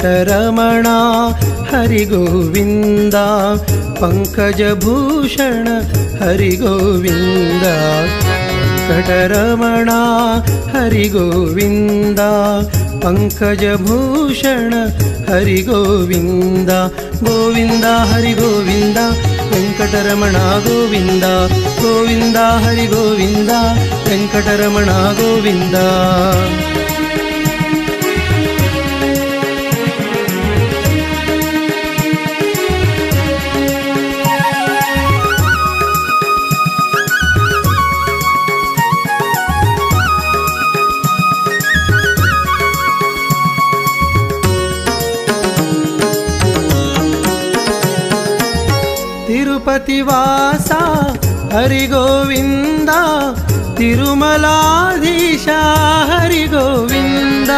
ವೆಂಕಟರಮಣ ಹರಿ ಗೋವಿಂದ ಪಂಕಜಭೂಷಣ ಹರಿ ಗೋವಿಂದ ವೆಂಕಟರಮಣ ಹರಿ ಗೋವಿಂದ ಪಂಕಜಭೂಷಣ ಹರಿ ಗೋವಿಂದ ಗೋವಿಂದ ಹರಿ ಗೋವಿಂದ ವೆಂಕಟರಮಣ ಗೋವಿಂದ ಗೋವಿಂದ ಹರಿ ಗೋವಿಂದ ವೆಂಕಟರಮಣ ಗೋವಿಂದ ತಿರುಪತಿವಾಸ ಹರಿ ಗೋವಿಂದ ತಿರುಮಲಾಧೀಶ ಹರಿ ಗೋವಿಂದ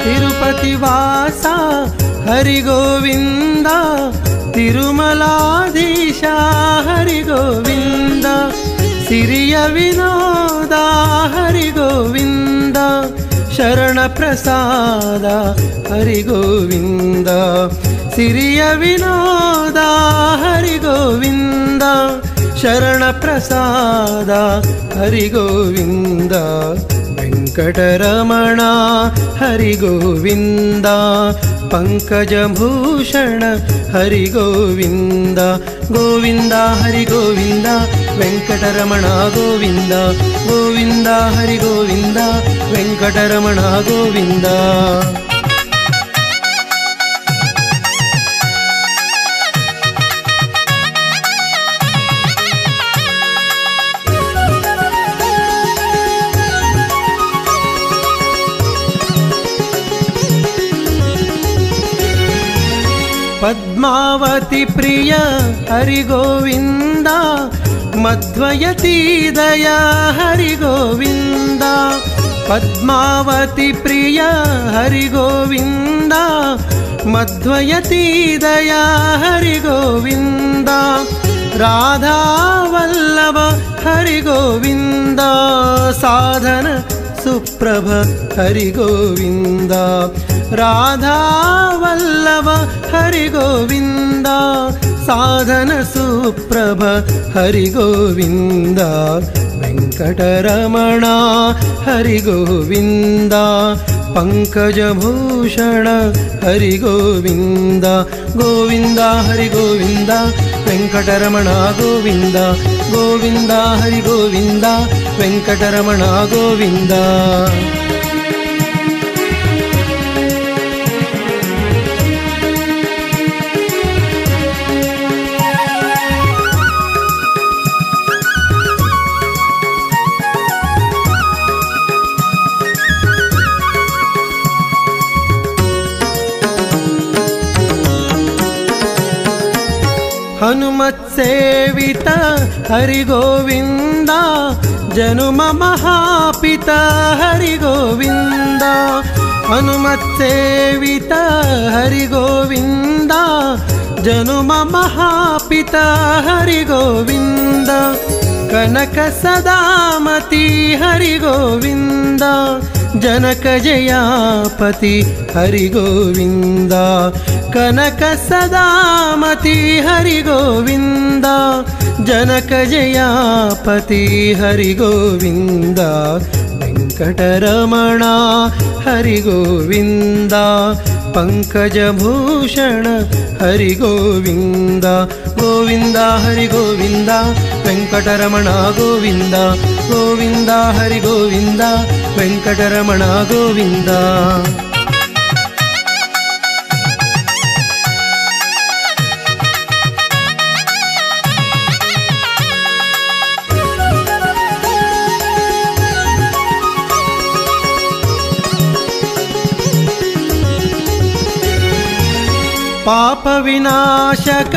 ತಿರುಪತಿವಾಸ ಹರಿ ಗೋವಿಂದ ತಿರುಮಲಾಧೀಶ ಹರಿ ಗೋವಿಂದ ಸಿರಿಯ ವಿನೋದ ಹರಿ ಗೋವಿಂದ ಶರಣ ಪ್ರಸಾದ ಹರಿ ಗೋವಿಂದ ಸಿರಿಯ ವಿನೋದ ಹರಿ ಗೋವಿಂದ ಶರಣ ಪ್ರಸಾದ ಹರಿ ಗೋವಿಂದ ವೆಂಕಟರಮಣ ಹರಿ ಗೋವಿಂದ ಪಂಕಜಭೂಷಣ ಹರಿ ಗೋವಿಂದ ಗೋವಿಂದ ಹರಿ ಗೋವಿಂದ ವೆಂಕಟರಮಣ ಗೋವಿಂದ ಗೋವಿಂದ ಹರಿ ಗೋವಿಂದ ವೆಂಕಟರಮಣ ಗೋವಿಂದ ಪದ್ಮಾವತಿ ಪ್ರಿಯ ಹರಿ ಗೋವಿಂದ ಮಧ್ವಯತಿ ದಯ ಹರಿ ಗೋವಿಂದ ಪದ್ಮಾವತಿ ಪ್ರಿಯ ಹರಿ ಗೋವಿಂದ ಮಧ್ವಯತಿ ದಯ ಹರಿ ಗೋವಿಂದ ರಾಧಾವಲ್ಲಭ ಹರಿ ಗೋವಿಂದ ಸಾಧನ ಸುಪ್ರಭ ಹರಿ ಗೋವಿಂದ ರಾಧಾವಲ್ಲಭ ಹರಿ ಗೋವಿಂದ ಸಾಧನ ಸುಪ್ರಭ ಹರಿ ಗೋವಿಂದ ವೆಂಕಟರಮಣ ಹರಿ ಗೋವಿಂದ ಪಂಕಜಭೂಷಣ ಹರಿ ಗೋವಿಂದ ಗೋವಿಂದ ಹರಿ ಗೋವಿಂದ ವೆಂಕಟರಮಣ ಗೋವಿಂದ ಗೋವಿಂದ ಹರಿ ಗೋವಿಂದ ವೆಂಕಟರಮಣ ಗೋವಿಂದ ಹನುಮತ್ ಸೇವಿತ ಹರಿ ಗೋವಿಂದ ಜನುಮ ಮಹಾಪಿತ ಹರಿ ಗೋವಿಂದ ಹನುಮತ್ ಸೇವಿತ ಹರಿ ಗೋವಿಂದ ಜನುಮ ಮಹಾಪಿತ ಹರಿ ಗೋವಿಂದ ಕನಕ ಸದಾಮತಿ ಹರಿ ಗೋವಿಂದ ಜನಕ ಜಯಾಪತಿ ಹರಿ ಗೋವಿಂದ ಕನಕ ಸದಾಮತಿ ಹರಿ ಗೋವಿಂದ ಜನಕ ಜಯಾಪತಿ ಹರಿ ಗೋವಿಂದ ವೆಂಕಟರಮಣ ಹರಿ ಗೋವಿಂದ ಪಂಕಜಭೂಷಣ ಹರಿ ಗೋವಿಂದ ಗೋವಿಂದ ಹರಿ ಗೋವಿಂದ ವೆಂಕಟರಮಣ ಗೋವಿಂದ ಗೋವಿಂದ ಹರಿ ಗೋವಿಂದ ವೆಂಕಟರಮಣ ಗೋವಿಂದ ಪಾಪ ವಿನಾಶಕ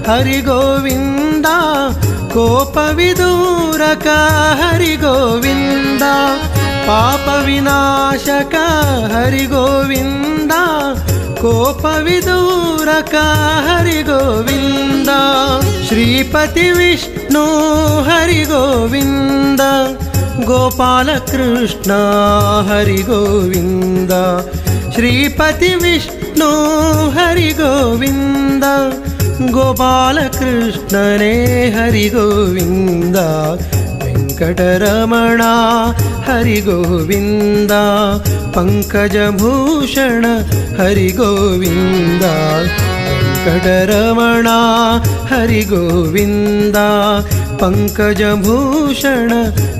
ಹರಿ ಗೋವಿಂದ ಕೋಪ ವಿದೂರಕ ಹರಿ ಗೋವಿಂದ ಪಾಪ ವಿನಾಶಕ ಹರಿ ಗೋವಿಂದ ಕೋಪ ವಿದೂರಕ ಹರಿ ಗೋವಿಂದ ಶ್ರೀಪತಿ ವಿಷ್ಣು ಹರಿ ಗೋವಿಂದ ಗೋಪಾಲ ಕೃಷ್ಣ ಹರಿ ಗೋವಿಂದ ಶ್ರೀಪತಿ ವಿಷ್ಣು ವಿಷ್ಣು ಹರಿ ಗೋವಿಂದ ಗೋಪಾಲಕೃಷ್ಣನೇ ಹರಿ ಗೋವಿಂದ ವೆಂಕಟರಮಣ ಹರಿ ಗೋವಿಂದ ಪಂಕಜಭೂಷಣ ಹರಿ ಗೋವಿಂದ ವೆಂಕಟರಮಣ ಹರಿ ಗೋವಿಂದ ಪಂಕಜಭೂಷಣ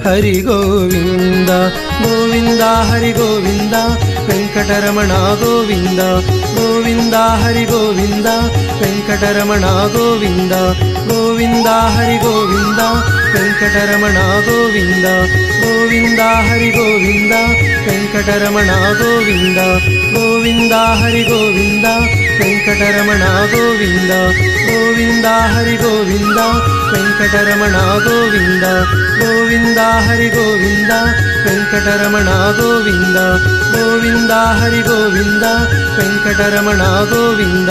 ಹರಿ ಗೋವಿಂದ ಗೋವಿಂದ ಹರಿ ಗೋವಿಂದ ವೆಂಕಟರಮಣ ಗೋವಿಂದ ಗೋವಿಂದ ಹರಿ ಗೋವಿಂದ ವೆಂಕಟರಮಣ ಗೋವಿಂದ ಗೋವಿಂದ ಹರಿ ಗೋವಿಂದ ವೆಂಕಟರಮಣ ಗೋವಿಂದ ಗೋವಿಂದ ಹರಿ ಗೋವಿಂದ ವೆಂಕಟರಮಣ ಗೋವಿಂದ ಗೋವಿಂದ ಹರಿ ಗೋವಿಂದ ವೆಂಕಟರಮಣ ಗೋವಿಂದ ಗೋವಿಂದ ಹರಿ ಗೋವಿಂದ ವೆಂಕಟರಮಣ ಗೋವಿಂದ ಗೋವಿಂದ ಹರಿ ಗೋವಿಂದ ವೆಂಕಟರಮಣ ಗೋವಿಂದ ಗೋವಿಂದ ಹರಿ ಗೋವಿಂದ ವೆಂಕಟರಮಣ ಗೋವಿಂದ